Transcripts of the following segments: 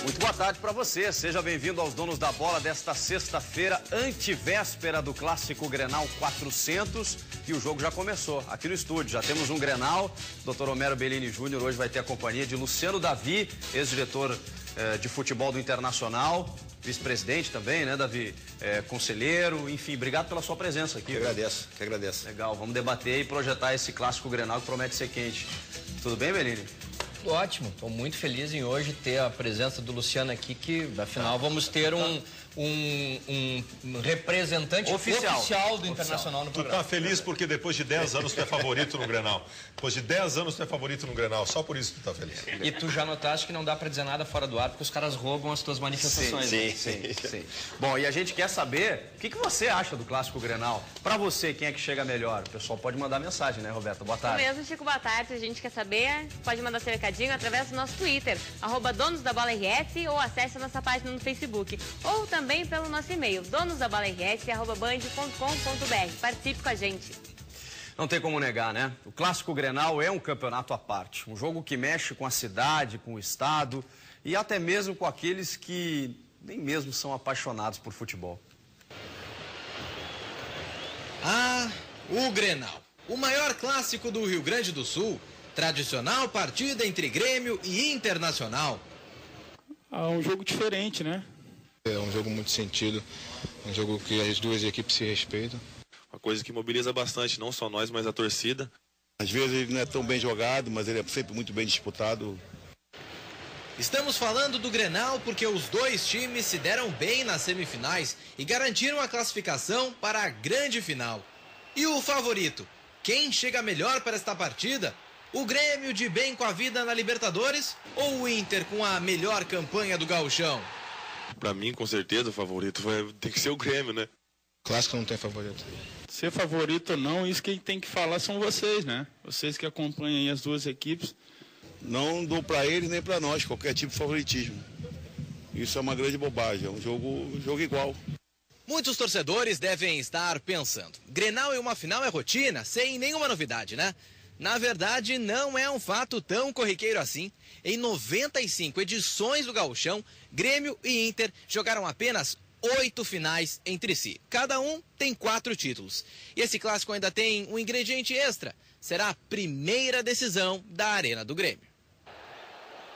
Muito boa tarde para você, seja bem-vindo aos Donos da Bola desta sexta-feira, antevéspera do Clássico Grenal 400, e o jogo já começou aqui no estúdio. Já temos um Grenal, Dr. Homero Bellini Júnior hoje vai ter a companhia de Luciano Davi, ex-diretor de futebol do Internacional, vice-presidente também, né, Davi? Conselheiro, enfim, obrigado pela sua presença aqui. Que agradeço. Legal, vamos debater e projetar esse Clássico Grenal que promete ser quente. Tudo bem, Bellini? Tudo ótimo, estou muito feliz em hoje ter a presença do Luciano aqui, que afinal vamos ter um representante oficial do Internacional no programa. Tu tá feliz porque depois de 10 anos tu é favorito no Grenal. Depois de 10 anos tu é favorito no Grenal, só por isso tu tá feliz. E tu já notaste que não dá para dizer nada fora do ar, porque os caras roubam as tuas manifestações. Sim. Bom, e a gente quer saber o que você acha do Clássico Grenal. Pra você, quem é que chega melhor? O pessoal pode mandar mensagem, né, Roberta? Boa tarde. Isso mesmo, Chico, boa tarde. A gente quer saber, pode mandar seu recadinho através do nosso Twitter, @donosdabolaRS, ou acesse a nossa página no Facebook. Ou também pelo nosso e-mail, donosdabolaRS@band.com.br. Participe com a gente. Não tem como negar, né? O Clássico Grenal é um campeonato à parte. Um jogo que mexe com a cidade, com o estado e até mesmo com aqueles que nem mesmo são apaixonados por futebol. O Grenal, o maior clássico do Rio Grande do Sul, tradicional partida entre Grêmio e Internacional. Um jogo diferente, né? É um jogo muito sentido, um jogo que as duas equipes se respeitam. Uma coisa que mobiliza bastante, não só nós, mas a torcida. Às vezes ele não é tão bem jogado, mas ele é sempre muito bem disputado. Estamos falando do Grenal porque os dois times se deram bem nas semifinais e garantiram a classificação para a grande final. E o favorito? Quem chega melhor para esta partida? O Grêmio de bem com a vida na Libertadores ou o Inter com a melhor campanha do Gauchão? Pra mim, com certeza, o favorito tem que ser o Grêmio, né? Clássico não tem favorito. Ser favorito ou não, isso quem tem que falar são vocês, né? Vocês que acompanham aí as duas equipes. Não dou para eles nem para nós qualquer tipo de favoritismo. Isso é uma grande bobagem, é um jogo igual. Muitos torcedores devem estar pensando, Grenal em uma final é rotina, sem nenhuma novidade, né? Na verdade, não é um fato tão corriqueiro assim. Em 95 edições do Gauchão, Grêmio e Inter jogaram apenas 8 finais entre si. Cada um tem 4 títulos. E esse clássico ainda tem um ingrediente extra. Será a primeira decisão da Arena do Grêmio.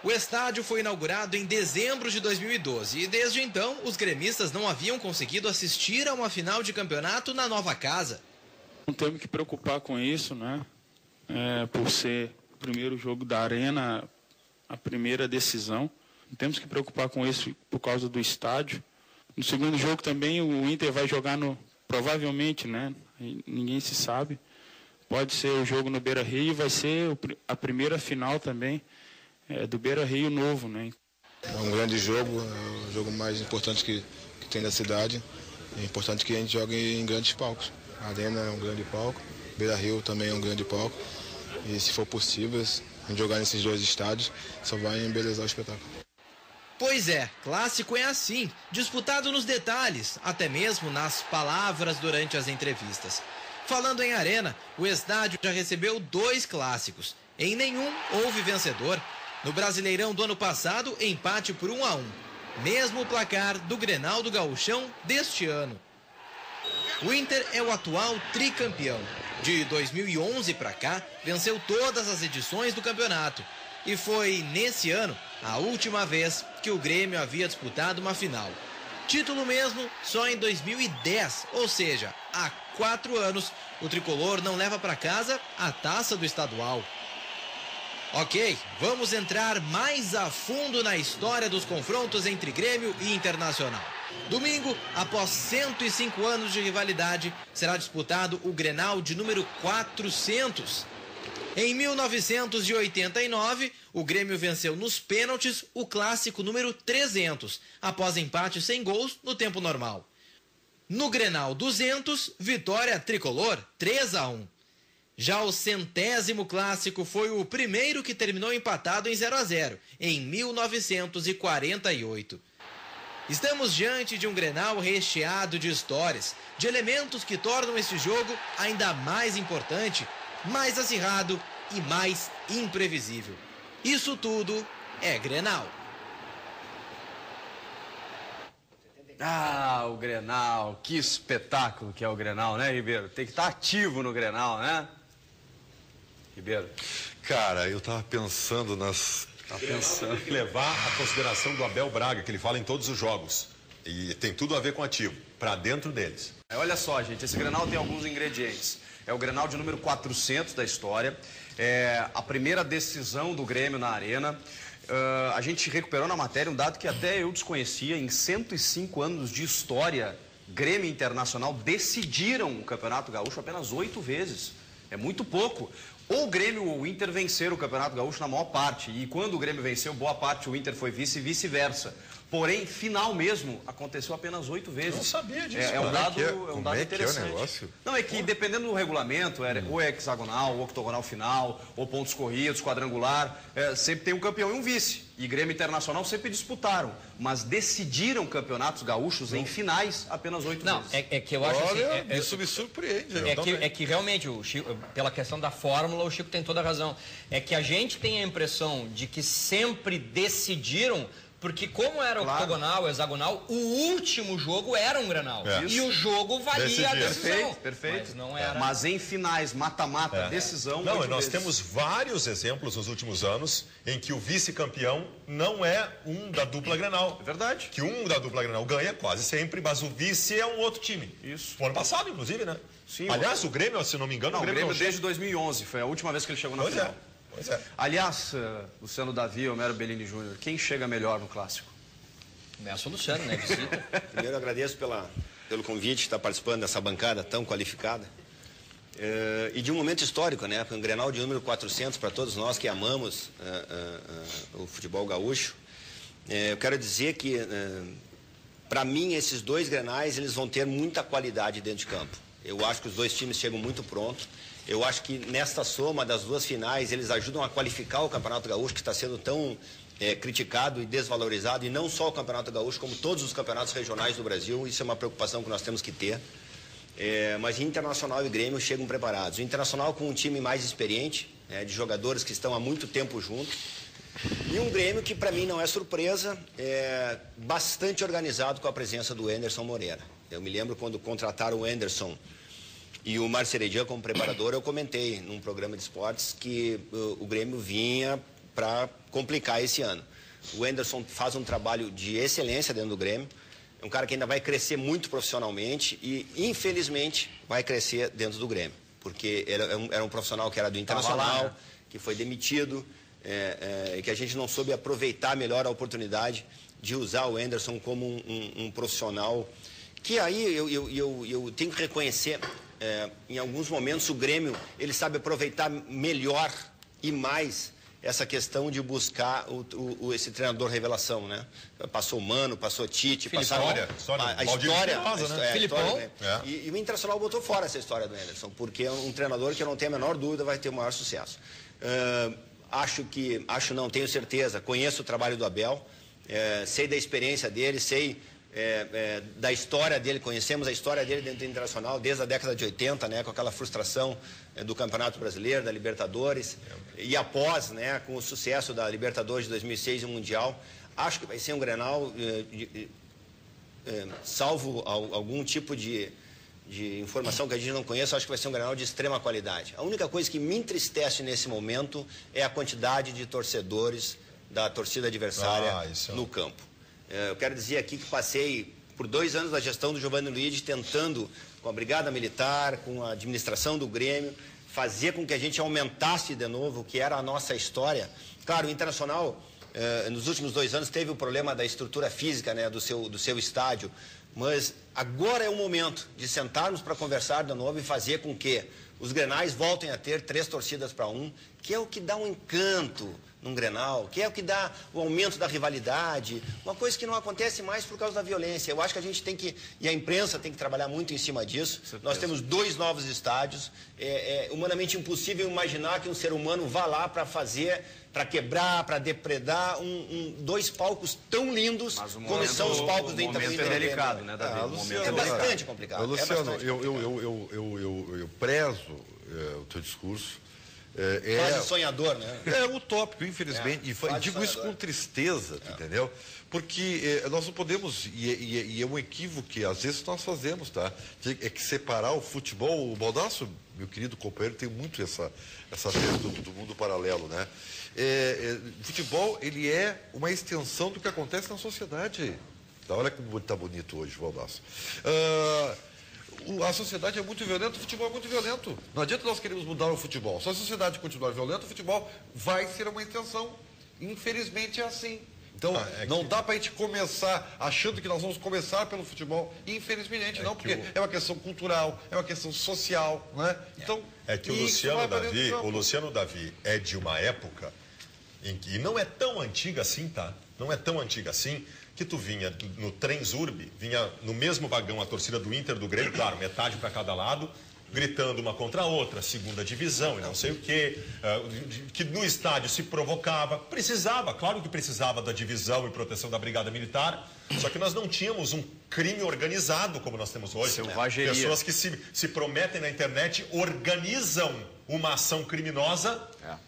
O estádio foi inaugurado em dezembro de 2012 e desde então os gremistas não haviam conseguido assistir a uma final de campeonato na nova casa. Não temos que preocupar com isso, né? Por ser o primeiro jogo da Arena, a primeira decisão. Não temos que preocupar com isso por causa do estádio. No segundo jogo também o Inter vai jogar provavelmente, né? Ninguém se sabe. Pode ser o jogo no Beira-Rio e vai ser a primeira final também do Beira-Rio novo, né? É um grande jogo, é o jogo mais importante que tem da cidade. É importante que a gente jogue em grandes palcos. A Arena é um grande palco, Beira-Rio também é um grande palco. E se for possível, a gente jogar nesses dois estádios, só vai embelezar o espetáculo. Pois é, clássico é assim, disputado nos detalhes, até mesmo nas palavras durante as entrevistas. Falando em Arena, o estádio já recebeu 2 clássicos. Em nenhum houve vencedor. No Brasileirão do ano passado, empate por 1-1. Mesmo o placar do Grenal do Gauchão deste ano. O Inter é o atual tricampeão. De 2011 para cá, venceu todas as edições do campeonato. E foi, nesse ano, a última vez que o Grêmio havia disputado uma final. Título mesmo só em 2010, ou seja, há 4 anos, o tricolor não leva para casa a taça do estadual. Ok, vamos entrar mais a fundo na história dos confrontos entre Grêmio e Internacional. Domingo, após 105 anos de rivalidade, será disputado o Grenal de número 400. Em 1989, o Grêmio venceu nos pênaltis o clássico número 300, após empate sem gols no tempo normal. No Grenal 200, vitória tricolor 3-1. Já o 100º clássico foi o primeiro que terminou empatado em 0-0, em 1948. Estamos diante de um Grenal recheado de histórias, de elementos que tornam este jogo ainda mais importante, mais acirrado e mais imprevisível. Isso tudo é Grenal. Ah, o Grenal, que espetáculo que é o Grenal, né, Ribeiro? Tem que estar ativo no Grenal, né? Ribeiro. Cara, eu tava pensando nas... Levar a consideração do Abel Braga, que ele fala em todos os jogos. E tem tudo a ver com ativo, para dentro deles. Olha só, gente, esse Grenal tem alguns ingredientes. É o Grenal de número 400 da história. É a primeira decisão do Grêmio na Arena. A gente recuperou na matéria um dado que até eu desconhecia. Em 105 anos de história, Grêmio e Internacional decidiram o Campeonato Gaúcho apenas 8 vezes. É muito pouco. Ou o Grêmio ou o Inter venceram o Campeonato Gaúcho na maior parte. E quando o Grêmio venceu, boa parte o Inter foi vice e vice-versa. Porém, final mesmo, aconteceu apenas 8 vezes. Não sabia disso. É um dado, interessante. É o negócio? Não, é que dependendo do regulamento, ou é hexagonal, ou octogonal final, ou pontos corridos, quadrangular, sempre tem um campeão e um vice. E Grêmio e Internacional sempre disputaram, mas decidiram campeonatos gaúchos em finais apenas 8 vezes. Não, é que eu acho assim... Isso me surpreende. É que realmente, o Chico, pela questão da fórmula, o Chico tem toda a razão. É que a gente tem a impressão de que sempre decidiram... Porque como era octogonal, hexagonal, o último jogo era um Grenal. E o jogo valia a decisão. Perfeito. Mas não era. Mas em finais, mata-mata, decisão... Não, e nós temos vários exemplos nos últimos anos em que o vice-campeão não é um da dupla Grenal. É verdade. Que um da dupla Grenal ganha quase sempre, mas o vice é um outro time. Isso. O ano passado, inclusive, né? Sim. Aliás, o Grêmio, se não me engano... Não, o Grêmio desde 2011, foi a última vez que ele chegou na final. Pois é. Aliás, Luciano Davi e Homero Bellini Júnior, quem chega melhor no Clássico? Começa o Luciano, né? Visita. Primeiro, eu agradeço pelo convite de estar participando dessa bancada tão qualificada. E de um momento histórico, né? Um Grenal de número 400 para todos nós que amamos o futebol gaúcho. Eu quero dizer que, para mim, esses dois Grenais, eles vão ter muita qualidade dentro de campo. Eu acho que os dois times chegam muito prontos. Eu acho que nesta soma das duas finais, eles ajudam a qualificar o Campeonato Gaúcho, que está sendo tão criticado e desvalorizado, e não só o Campeonato Gaúcho, como todos os campeonatos regionais do Brasil. Isso é uma preocupação que nós temos que ter. Mas Internacional e Grêmio chegam preparados. O Internacional com um time mais experiente, de jogadores que estão há muito tempo juntos. E um Grêmio que, para mim, não é surpresa, é bastante organizado com a presença do Anderson Moreira. Eu me lembro quando contrataram o Anderson e o Marceredian como preparador, eu comentei num programa de esportes que o Grêmio vinha para complicar esse ano. O Anderson faz um trabalho de excelência dentro do Grêmio, é um cara que ainda vai crescer muito profissionalmente e, infelizmente, vai crescer dentro do Grêmio, porque era um profissional que era do Internacional, que foi demitido, e que a gente não soube aproveitar melhor a oportunidade de usar o Anderson como um profissional, que aí eu tenho que reconhecer, em alguns momentos o Grêmio, ele sabe aproveitar melhor e mais essa questão de buscar esse treinador revelação, né? Passou Mano, passou Tite, passaram a história, Filipão. E o Internacional botou fora essa história do Anderson, porque é um treinador que eu não tenho a menor dúvida vai ter o maior sucesso. Tenho certeza, conheço o trabalho do Abel, sei da experiência dele, sei da história dele, conhecemos a história dele dentro do Internacional desde a década de 80, né, com aquela frustração do Campeonato Brasileiro, da Libertadores, e após, né, com o sucesso da Libertadores de 2006 e o Mundial. Acho que vai ser um Grenal, salvo algum tipo de informação que a gente não conhece, acho que vai ser um Grenal de extrema qualidade. A única coisa que me entristece nesse momento é a quantidade de torcedores da torcida adversária no campo. Eu quero dizer aqui que passei por 2 anos da gestão do Giovanni Luiz tentando, com a Brigada Militar, com a administração do Grêmio, fazer com que a gente aumentasse de novo o que era a nossa história. Claro, o Internacional, nos últimos 2 anos, teve o problema da estrutura física, né, do seu estádio, mas agora é o momento de sentarmos para conversar de novo e fazer com que os Grenais voltem a ter 3 torcidas para 1, que é o que dá um encanto num Grenal, que é o que dá o aumento da rivalidade, uma coisa que não acontece mais por causa da violência. Eu acho que a gente tem que, e a imprensa tem que trabalhar muito em cima disso. Nós temos 2 novos estádios, é humanamente impossível imaginar que um ser humano vá lá para quebrar, para depredar 2 palcos tão lindos como são os palcos do Internacional. O momento é delicado, né, Davi? É bastante complicado. Luciano, eu prezo o teu discurso, Quase sonhador, né? É utópico, infelizmente. E digo isso com tristeza, entendeu? Porque nós não podemos, e é um equívoco que às vezes nós fazemos, tá? É que separar o futebol, o Baldasso, meu querido companheiro, tem muito essa tese do mundo paralelo, né? Futebol, ele é uma extensão do que acontece na sociedade. Olha como está bonito hoje, Baldasso. A sociedade é muito violenta, o futebol é muito violento. Não adianta nós queremos mudar o futebol. Se a sociedade continuar violenta, o futebol vai ser uma extensão. Infelizmente é assim. Então, não dá para a gente começar achando que nós vamos começar pelo futebol. Infelizmente não, porque é uma questão cultural, é uma questão social, né? Então, que o Luciano Davi é de uma época em que não é tão antiga assim, tá? Não é tão antiga assim, que tu vinha no Transurb, vinha no mesmo vagão a torcida do Inter, do Grêmio, claro, metade para cada lado, gritando uma contra a outra, segunda divisão e não sei o quê, que no estádio se provocava, claro que precisava da divisão e proteção da Brigada Militar, só que nós não tínhamos um crime organizado como nós temos hoje. Selvageria. Pessoas que se prometem na internet organizam uma ação criminosa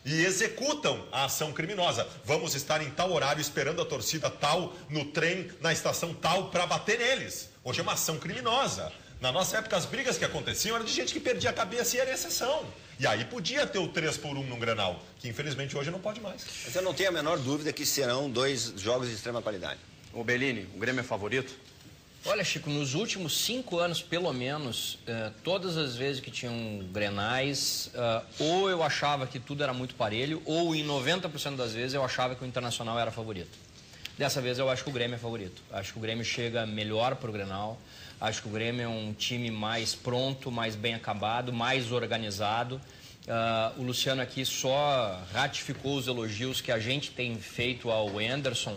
e executam a ação criminosa. Vamos estar em tal horário esperando a torcida tal, no trem, na estação tal, para bater neles. Hoje é uma ação criminosa. Na nossa época, as brigas que aconteciam eram de gente que perdia a cabeça e era exceção. E aí podia ter o 3-1 num Grenal, que infelizmente hoje não pode mais. Mas eu não tenho a menor dúvida que serão 2 jogos de extrema qualidade. O Bellini, o Grêmio é favorito? Olha, Chico, nos últimos 5 anos, pelo menos, todas as vezes que tinham Grenais, ou eu achava que tudo era muito parelho, ou em 90% das vezes eu achava que o Internacional era favorito. Dessa vez eu acho que o Grêmio é favorito. Acho que o Grêmio chega melhor para o Grenal. Acho que o Grêmio é um time mais pronto, mais bem acabado, mais organizado. O Luciano aqui só ratificou os elogios que a gente tem feito ao Anderson,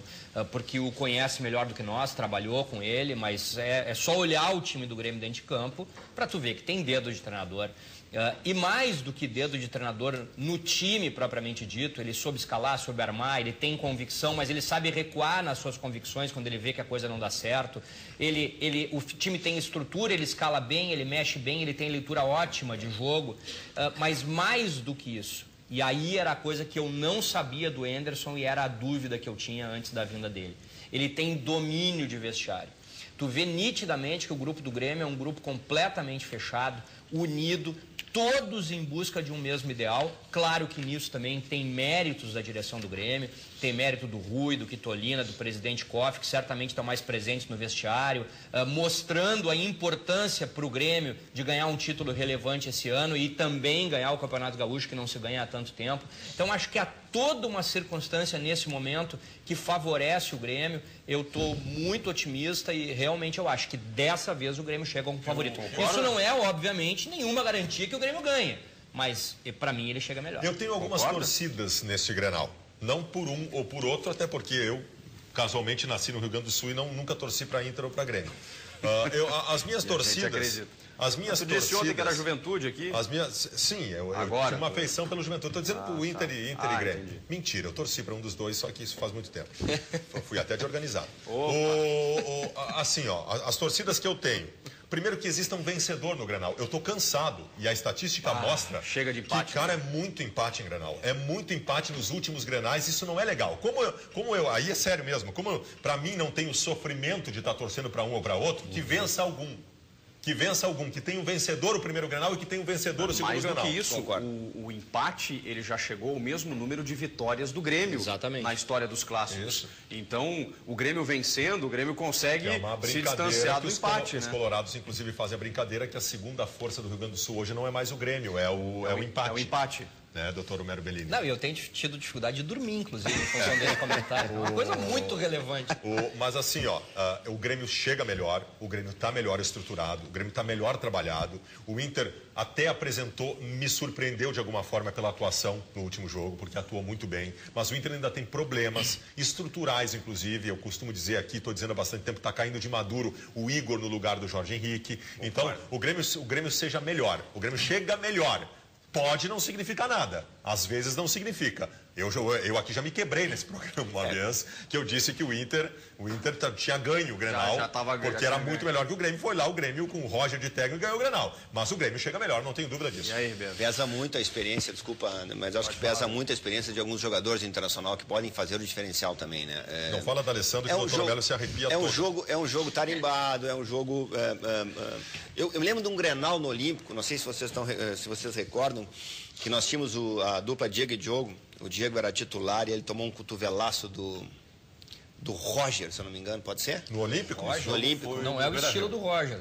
porque o conhece melhor do que nós, trabalhou com ele, mas é só olhar o time do Grêmio dentro de campo para tu ver que tem dedo de treinador. E mais do que dedo de treinador no time propriamente dito, ele soube escalar, soube armar, ele tem convicção, mas ele sabe recuar nas suas convicções quando ele vê que a coisa não dá certo. O time tem estrutura, ele escala bem, ele mexe bem, ele tem leitura ótima de jogo, mas mais do que isso. E aí era a coisa que eu não sabia do Anderson e era a dúvida que eu tinha antes da vinda dele. Ele tem domínio de vestiário. Tu vê nitidamente que o grupo do Grêmio é um grupo completamente fechado, unido, todos em busca de um mesmo ideal. Claro que nisso também tem méritos da direção do Grêmio, tem mérito do Rui, do Quitolina, do presidente Koff, que certamente estão mais presentes no vestiário, mostrando a importância para o Grêmio de ganhar um título relevante esse ano e também ganhar o Campeonato Gaúcho, que não se ganha há tanto tempo. Então acho que há toda uma circunstância nesse momento que favorece o Grêmio. Eu estou muito otimista e realmente eu acho que dessa vez o Grêmio chega como favorito. Isso não é, obviamente, nenhuma garantia que o Grêmio ganhe, mas para mim ele chega melhor. Eu tenho algumas torcidas neste Grenal, não por um ou por outro, até porque eu casualmente nasci no Rio Grande do Sul e nunca torci para Inter ou para Grêmio. As minhas torcidas... Você disse ontem que era a Juventude aqui? Sim, eu tinha uma afeição pelo Juventude. Estou dizendo para o Inter e Grêmio. Entendi. Mentira, eu torci para um dos dois, só que isso faz muito tempo. Eu fui até de organizado. Assim, as torcidas que eu tenho. Primeiro que exista um vencedor no Grenal. Eu estou cansado e a estatística mostra chega de empate, que, cara, é muito empate em Grenal. É muito empate nos últimos Grenais, isso não é legal. Aí é sério mesmo, para mim não tem o sofrimento de estar torcendo para um ou para outro, que vença algum. Que tenha um vencedor o primeiro Grenal e que tenha um vencedor o segundo Grenal. Mais do que isso, o empate, ele já chegou ao mesmo número de vitórias do Grêmio. Exatamente. Na história dos clássicos. Isso. Então, o Grêmio vencendo, o Grêmio consegue se distanciar do empate. Os colorados, inclusive, fazem a brincadeira que a segunda força do Rio Grande do Sul hoje não é mais o Grêmio, é o empate. É o empate. Né, doutor Homero Bellini? Não, eu tenho tido dificuldade de dormir, inclusive, em função desse comentário. É uma coisa muito relevante. Mas assim, o Grêmio chega melhor, o Grêmio está melhor estruturado, o Grêmio está melhor trabalhado. O Inter até apresentou, me surpreendeu de alguma forma pela atuação no último jogo, porque atuou muito bem. Mas o Inter ainda tem problemas estruturais, inclusive. Eu costumo dizer aqui, estou dizendo há bastante tempo, está caindo de maduro o Igor no lugar do Jorge Henrique. Então, o Grêmio seja melhor, o Grêmio chega melhor. Pode não significar nada, às vezes não significa. Eu aqui já me quebrei nesse programa uma vez, que eu disse que o Inter tinha ganho o Grenal, porque era muito melhor que o Grêmio. Foi lá o Grêmio com o Roger de técnico e ganhou o Grenal. Mas o Grêmio chega melhor, não tenho dúvida disso. E aí, Ribeiro? Pesa muito a experiência, desculpa, Ana, mas eu acho que pesa muito a experiência de alguns jogadores internacional que podem fazer o diferencial também, né? Não fala da Alessandro, que o Dr. Melo se arrepia todo. É um jogo tarimbado, é um jogo... Eu me lembro de um Grenal no Olímpico, não sei se vocês recordam, que nós tínhamos a dupla Diego e Diogo. O Diego era titular e ele tomou um cotovelaço do Roger, se eu não me engano, pode ser? No Olímpico? No Olímpico. Não é o estilo do Roger.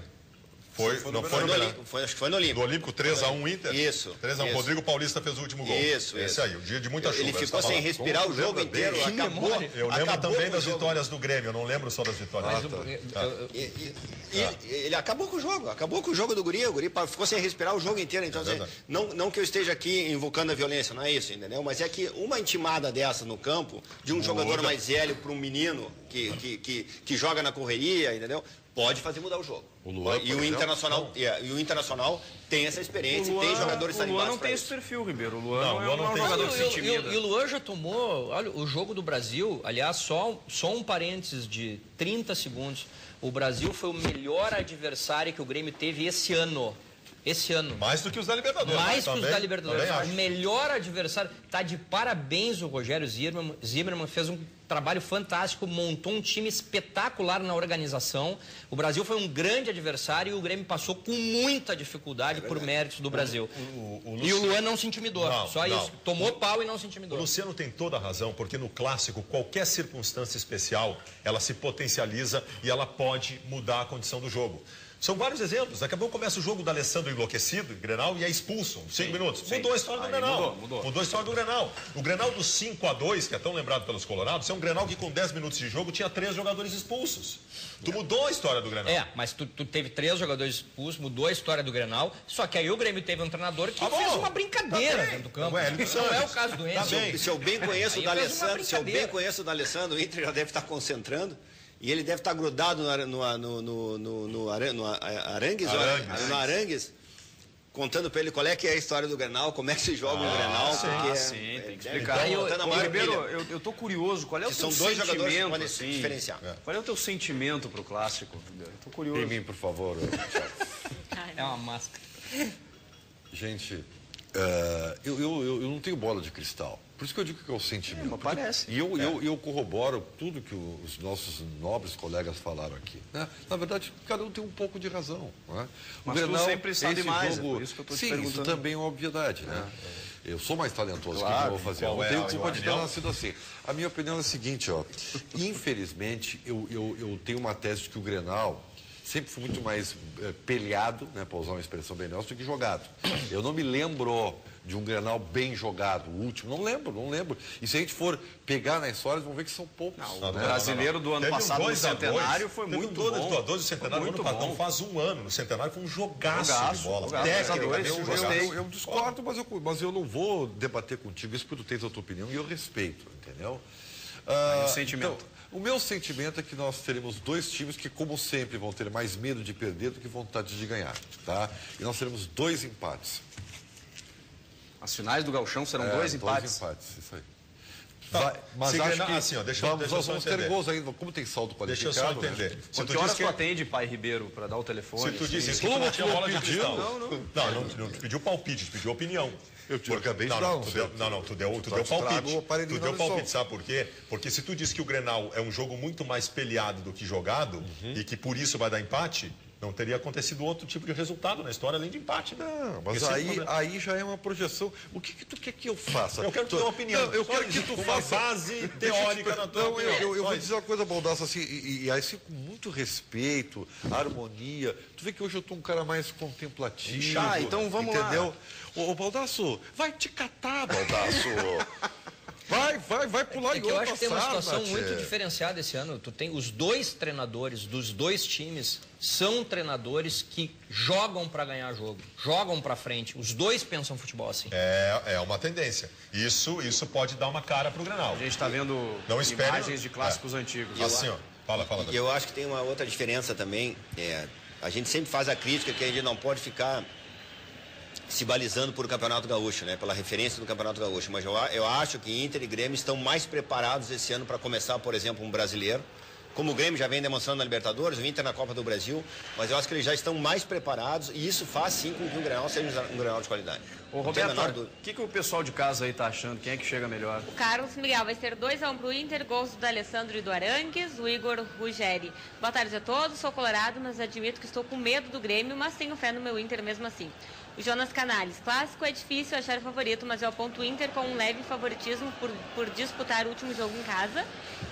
Acho que foi no Olímpico. Do Olímpico 3-1 Inter? Isso. 3-1. Rodrigo Paulista fez o último gol. Esse aí, o dia de muita chuva. Ele ficou sem respirar o jogo inteiro. Eu lembro também das vitórias do Grêmio, eu não lembro só das vitórias. Ele acabou com o jogo do Guri. O Guri ficou sem respirar o jogo inteiro. Então, não que eu esteja aqui invocando a violência, não é isso, entendeu? Mas é que uma intimada dessa no campo, de um jogador mais velho para um menino que joga na correria, entendeu? Pode fazer mudar o jogo. E o Internacional tem essa experiência, tem jogadores tarimbados. O Luan não tem esse perfil, Ribeiro. O Luan não é um tem. jogador que se intimida. E o Luan já tomou, olha, o jogo do Brasil, aliás, só um parênteses de 30 segundos. O Brasil foi o melhor adversário que o Grêmio teve esse ano. Mais do que os da Libertadores. Mais que os da Libertadores. O melhor adversário. Tá de parabéns o Rogério Zimmermann fez um trabalho fantástico, montou um time espetacular na organização. O Brasil foi um grande adversário e o Grêmio passou com muita dificuldade por méritos do Brasil. E o Luan não se intimidou, isso. Tomou pau e não se intimidou. O Luciano tem toda a razão, porque no clássico, qualquer circunstância especial, ela se potencializa e ela pode mudar a condição do jogo. São vários exemplos. Daqui a pouco começa o jogo do Alessandro enlouquecido, Grenal, e é expulso. 5 minutos. Mudou a história do Grenal. Mudou a história do Grenal. O Grenal do 5-2, que é tão lembrado pelos colorados, é um Grenal que com 10 minutos de jogo tinha 3 jogadores expulsos. Tu mudou a história do Grenal. Mas tu teve 3 jogadores expulsos, mudou a história do Grenal, só que aí o Grêmio teve um treinador que fez uma brincadeira dentro do campo. Não é o caso do Enzo. Se eu bem conheço o Alessandro, o Inter já deve estar concentrando. E ele deve estar grudado no Arangues, contando para ele qual é que é a história do Grenal, como é que se joga o Grenal. Tem que explicar. Ribeiro, eu estou curioso, qual é o teu sentimento? Qual é o teu sentimento para o clássico, Ribeiro? Estou curioso. Em mim, por favor. É uma máscara. Gente, eu não tenho bola de cristal. Por isso que eu digo que é o sentimento. Parece. E eu corroboro tudo que os nossos nobres colegas falaram aqui. Né? Na verdade, cada um tem um pouco de razão. Né? Mas Grenal, tu sempre sabe mais, é por isso que eu estou te perguntando. Isso também é uma obviedade. Né? Eu sou mais talentoso que eu vou fazer. Eu não tenho culpa de ter nascido assim. A minha opinião é a seguinte, infelizmente, eu tenho uma tese de que o Grenal sempre foi muito mais peleado, né, para usar uma expressão bem nossa, do que jogado. Eu não me lembro de um Grenal bem jogado, o último, não lembro. E se a gente for pegar na história, vamos ver que são poucos. O brasileiro do ano passado no Centenário foi muito bom. Do Centenário do ano passado, não faz um ano, no Centenário foi um jogaço de bola. Eu discordo, mas eu não vou debater contigo isso porque tu tens a tua opinião e eu respeito, entendeu? O sentimento? Então, o meu sentimento é que nós teremos 2 times que, como sempre, vão ter mais medo de perder do que vontade de ganhar, tá? E nós teremos 2 empates. As finais do Gauchão serão 2 empates? 2 empates, isso aí. Mas acho que assim, nós vamos ter gols ainda, como tem saldo qualificado. Deixa eu só entender. Né? Que horas tu atende, pai Ribeiro, para dar o telefone? Se tu disse isso, que tu não tinha bola de cristal. Não te pediu palpite, te pediu opinião. Eu acabei de dar tu deu palpite. Tu deu palpite, sabe por quê? Porque se tu diz que o Grenal é um jogo muito mais peleado do que jogado, e que por isso vai dar empate, não teria acontecido outro tipo de resultado na história além de empate. Não, mas aí já é uma projeção. O que tu quer que eu faça? Eu quero te dar uma opinião. Eu quero que tu faça base teórica na tua opinião. Eu vou dizer uma coisa, Baldasso, assim, e assim com muito respeito, harmonia. Tu vê que hoje eu tô um cara mais contemplativo. Então vamos lá. Ô, Baldasso, vai te catar, Baldasso. Vai pular e eu acho que tem uma situação muito diferenciada esse ano. Tu tem os 2 treinadores dos 2 times são treinadores que jogam para ganhar jogo, jogam para frente. Os 2 pensam futebol assim. É uma tendência. Isso pode dar uma cara pro Grenal. A gente está vendo imagens de clássicos antigos. Assim, fala. E eu acho que tem uma outra diferença também. A gente sempre faz a crítica que a gente não pode ficar se balizando por Campeonato Gaúcho, né? Pela referência do Campeonato Gaúcho. Mas eu acho que Inter e Grêmio estão mais preparados esse ano para começar, por exemplo, um brasileiro. Como o Grêmio já vem demonstrando na Libertadores, o Inter na Copa do Brasil, mas eu acho que eles já estão mais preparados e isso faz sim com que o Grenal seja um Grenal de qualidade. Ô, Roberto, o que o pessoal de casa aí tá achando? Quem é que chega melhor? O Carlos Miguel vai ser 2-1 pro Inter, gols do Alessandro e do Arangues, o Igor Ruggeri. Boa tarde a todos, sou colorado, mas admito que estou com medo do Grêmio, mas tenho fé no meu Inter mesmo assim. O Jonas Canales, clássico é difícil achar favorito, mas eu aponto o Inter com um leve favoritismo por disputar o último jogo em casa.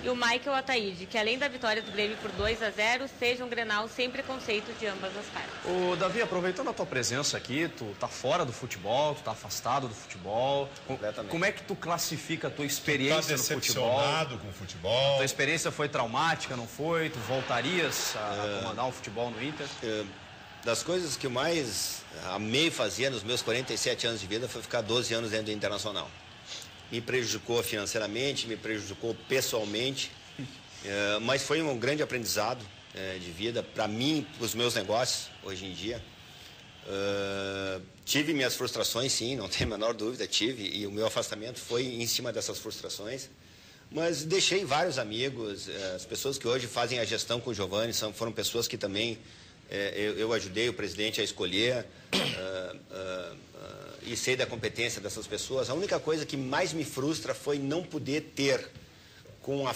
E o Michael Ataíde, que além da vitória do Grêmio por 2-0, seja um Grenal sem preconceito de ambas as partes. Ô, Davi, aproveitando a tua presença aqui, tu tá fora do futebol, tu tá afastado do futebol. Completamente. Como é que tu classifica a tua experiência no futebol? Decepcionado com o futebol? Tua experiência foi traumática, não foi? Tu voltarias a comandar um futebol no Inter? Das coisas que eu mais amei fazer nos meus 47 anos de vida foi ficar 12 anos dentro do Internacional. Me prejudicou financeiramente, me prejudicou pessoalmente, mas foi um grande aprendizado de vida para mim, para os meus negócios hoje em dia. Tive minhas frustrações, sim, não tem a menor dúvida, tive, e o meu afastamento foi em cima dessas frustrações. Mas deixei vários amigos, as pessoas que hoje fazem a gestão com o Giovani foram pessoas que também eu ajudei o presidente a escolher e sei da competência dessas pessoas. A única coisa que mais me frustra foi não poder ter, com a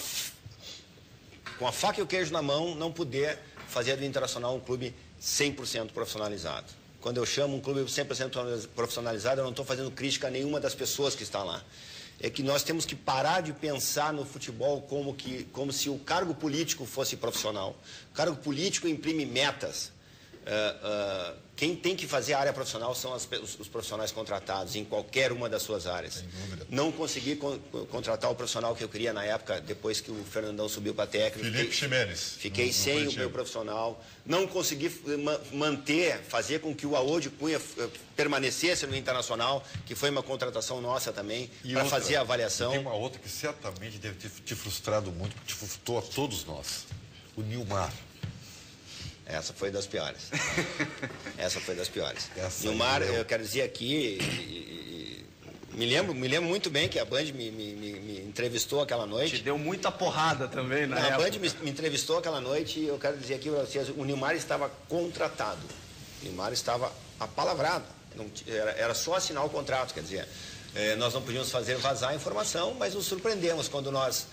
faca e o queijo na mão, não poder fazer do Internacional um clube 100% profissionalizado. Quando eu chamo um clube 100% profissionalizado, eu não estou fazendo crítica a nenhuma das pessoas que está lá. É que nós temos que parar de pensar no futebol como se o cargo político fosse profissional. O cargo político imprime metas. Quem tem que fazer a área profissional são os profissionais contratados em qualquer uma das suas áreas. Sem dúvida. Não consegui contratar o profissional que eu queria na época, depois que o Fernandão subiu para técnico. Felipe Ximenes. Fiquei sem o meu profissional. Não consegui fazer com que o Aode Cunha permanecesse no Internacional, que foi uma contratação nossa também, para fazer a avaliação. Tem uma outra que certamente deve ter te frustrado muito, porque te frustrou a todos nós. O Nilmar. Essa foi das piores. Essa foi das piores. Nilmar, eu quero dizer aqui, me lembro muito bem que a Band me entrevistou aquela noite. Te deu muita porrada também na época. A Band me entrevistou aquela noite e eu quero dizer aqui para vocês, o Nilmar estava contratado. O Nilmar estava apalavrado. Era só assinar o contrato, quer dizer, nós não podíamos fazer vazar a informação, mas nos surpreendemos quando nós...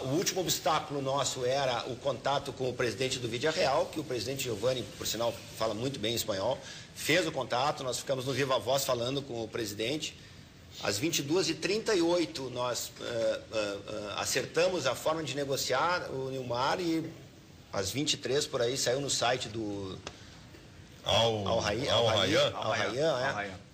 O último obstáculo nosso era o contato com o presidente do Vídea Real, que o presidente Giovani, por sinal, fala muito bem espanhol, fez o contato, nós ficamos no Viva Voz falando com o presidente. Às 22h38 nós acertamos a forma de negociar o Nilmar e às 23 por aí saiu no site do Al Rayyan,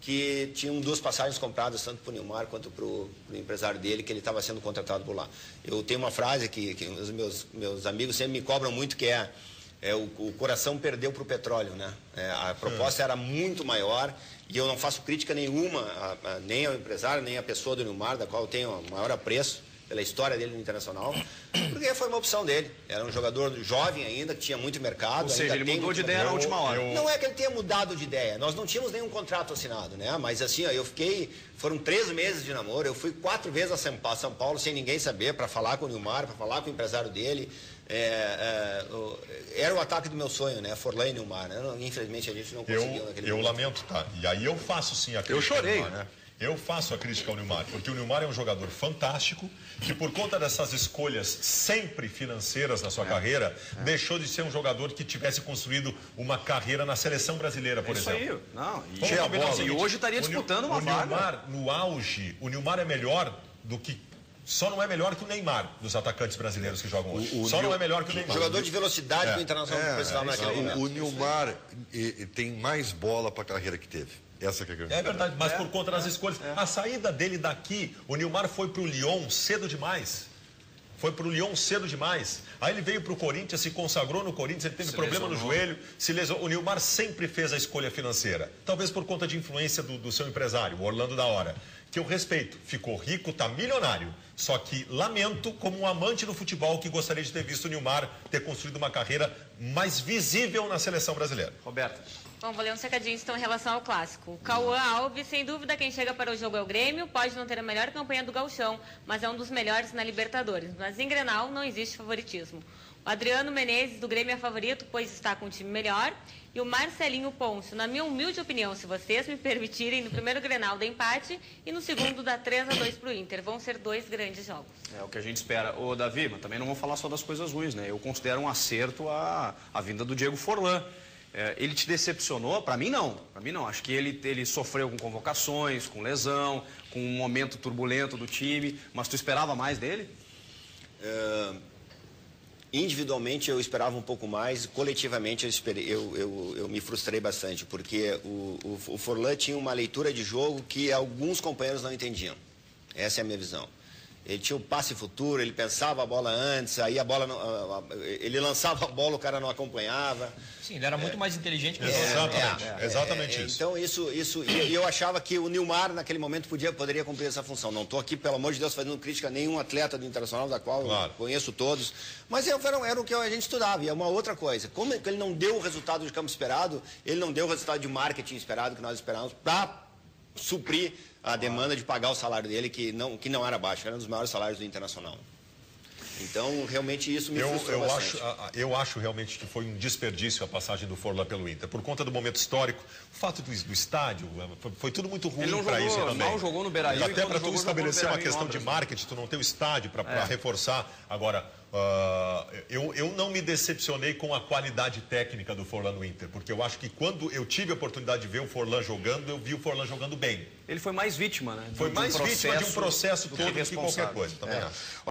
que tinham 2 passagens compradas tanto para o Nilmar quanto para o empresário dele, que ele estava sendo contratado por lá. Eu tenho uma frase que os meus amigos sempre me cobram muito, que o coração perdeu para o petróleo, né? A proposta era muito maior e eu não faço crítica nenhuma, nem ao empresário, nem à pessoa do Nilmar, da qual eu tenho o maior apreço pela história dele no Internacional, porque foi uma opção dele. Era um jogador jovem ainda, que tinha muito mercado. Ou seja, ele mudou de ideia na última hora. Não é que ele tenha mudado de ideia, nós não tínhamos nenhum contrato assinado, né? Mas assim, foram 3 meses de namoro, eu fui 4 vezes a São Paulo sem ninguém saber, para falar com o Nilmar, para falar com o empresário dele. Era o ataque do meu sonho, né? Forlan e Nilmar, né? Infelizmente a gente não conseguiu naquele momento. Eu lamento, tá? E aí eu faço sim a crítica. Eu chorei, Nilmar, né? Eu faço a crítica ao Nilmar, porque o Nilmar é um jogador fantástico, que por conta dessas escolhas sempre financeiras na sua carreira, deixou de ser um jogador que tivesse construído uma carreira na seleção brasileira, por exemplo. E hoje estaria disputando uma vaga. Nilmar, no auge, o Nilmar é melhor do que... Só não é melhor que o Neymar, dos atacantes brasileiros que jogam hoje. Só não é melhor que o Neymar. Jogador de velocidade que o Internacional precisava naquele momento. O Nilmar tem mais bola para a carreira que teve. Essa que é a grande verdade, mas por conta das escolhas. A saída dele daqui, o Nilmar foi para o Lyon cedo demais. Foi para o Lyon cedo demais. Aí ele veio para o Corinthians, se consagrou no Corinthians, ele teve problema no joelho, se lesionou. O Nilmar sempre fez a escolha financeira. Talvez por conta de influência do seu empresário, o Orlando da Hora. Que eu respeito. Ficou rico, está milionário. Só que lamento, como um amante do futebol, que gostaria de ter visto o Nilmar ter construído uma carreira mais visível na seleção brasileira. Roberto. Bom, vou ler uns recadinhos então em relação ao clássico. O Cauã Alves, sem dúvida quem chega para o jogo é o Grêmio, pode não ter a melhor campanha do Gauchão, mas é um dos melhores na Libertadores. Mas em Grenal não existe favoritismo. O Adriano Menezes do Grêmio é favorito, pois está com um time melhor. E o Marcelinho Ponço, na minha humilde opinião, se vocês me permitirem, no primeiro Grenal dá empate e no segundo dá 3-2 para o Inter. Vão ser 2 grandes jogos. É o que a gente espera. Ô, Davi, mas também não vamos falar só das coisas ruins, né? Eu considero um acerto a vinda do Diego Forlan. Ele te decepcionou? Para mim, não. Para mim, não. Acho que ele sofreu com convocações, com lesão, com um momento turbulento do time. Mas tu esperava mais dele? Individualmente eu esperava um pouco mais, coletivamente eu me frustrei bastante, porque o Forlan tinha uma leitura de jogo que alguns companheiros não entendiam. Essa é a minha visão. Ele tinha o passe futuro, ele pensava a bola antes, aí a bola não, ele lançava a bola, o cara não acompanhava. Sim, ele era muito mais inteligente que exatamente isso. Então e eu achava que o Nilmar naquele momento poderia cumprir essa função. Não estou aqui, pelo amor de Deus, fazendo crítica a nenhum atleta do Internacional, da qual eu conheço todos, mas era o que a gente estudava. E é uma outra coisa, como ele não deu o resultado de campo esperado, ele não deu o resultado de marketing esperado que nós esperávamos para suprir a demanda de pagar o salário dele, que não era baixo, era um dos maiores salários do Internacional. Então, realmente, isso me frustrou bastante. Eu acho realmente que foi um desperdício a passagem do Forlan pelo Inter. Por conta do momento histórico, o fato do estádio, foi tudo muito ruim para isso também. Mal jogou no Beira-Rio. E até para tu estabelecer uma questão de marketing, tu não tem o estádio para reforçar. Agora, eu não me decepcionei com a qualidade técnica do Forlan no Inter, porque eu acho que quando eu tive a oportunidade de ver o Forlan jogando, eu vi o Forlan jogando bem. Ele foi mais vítima, né? Foi mais vítima de um processo todo do que qualquer coisa, também acho.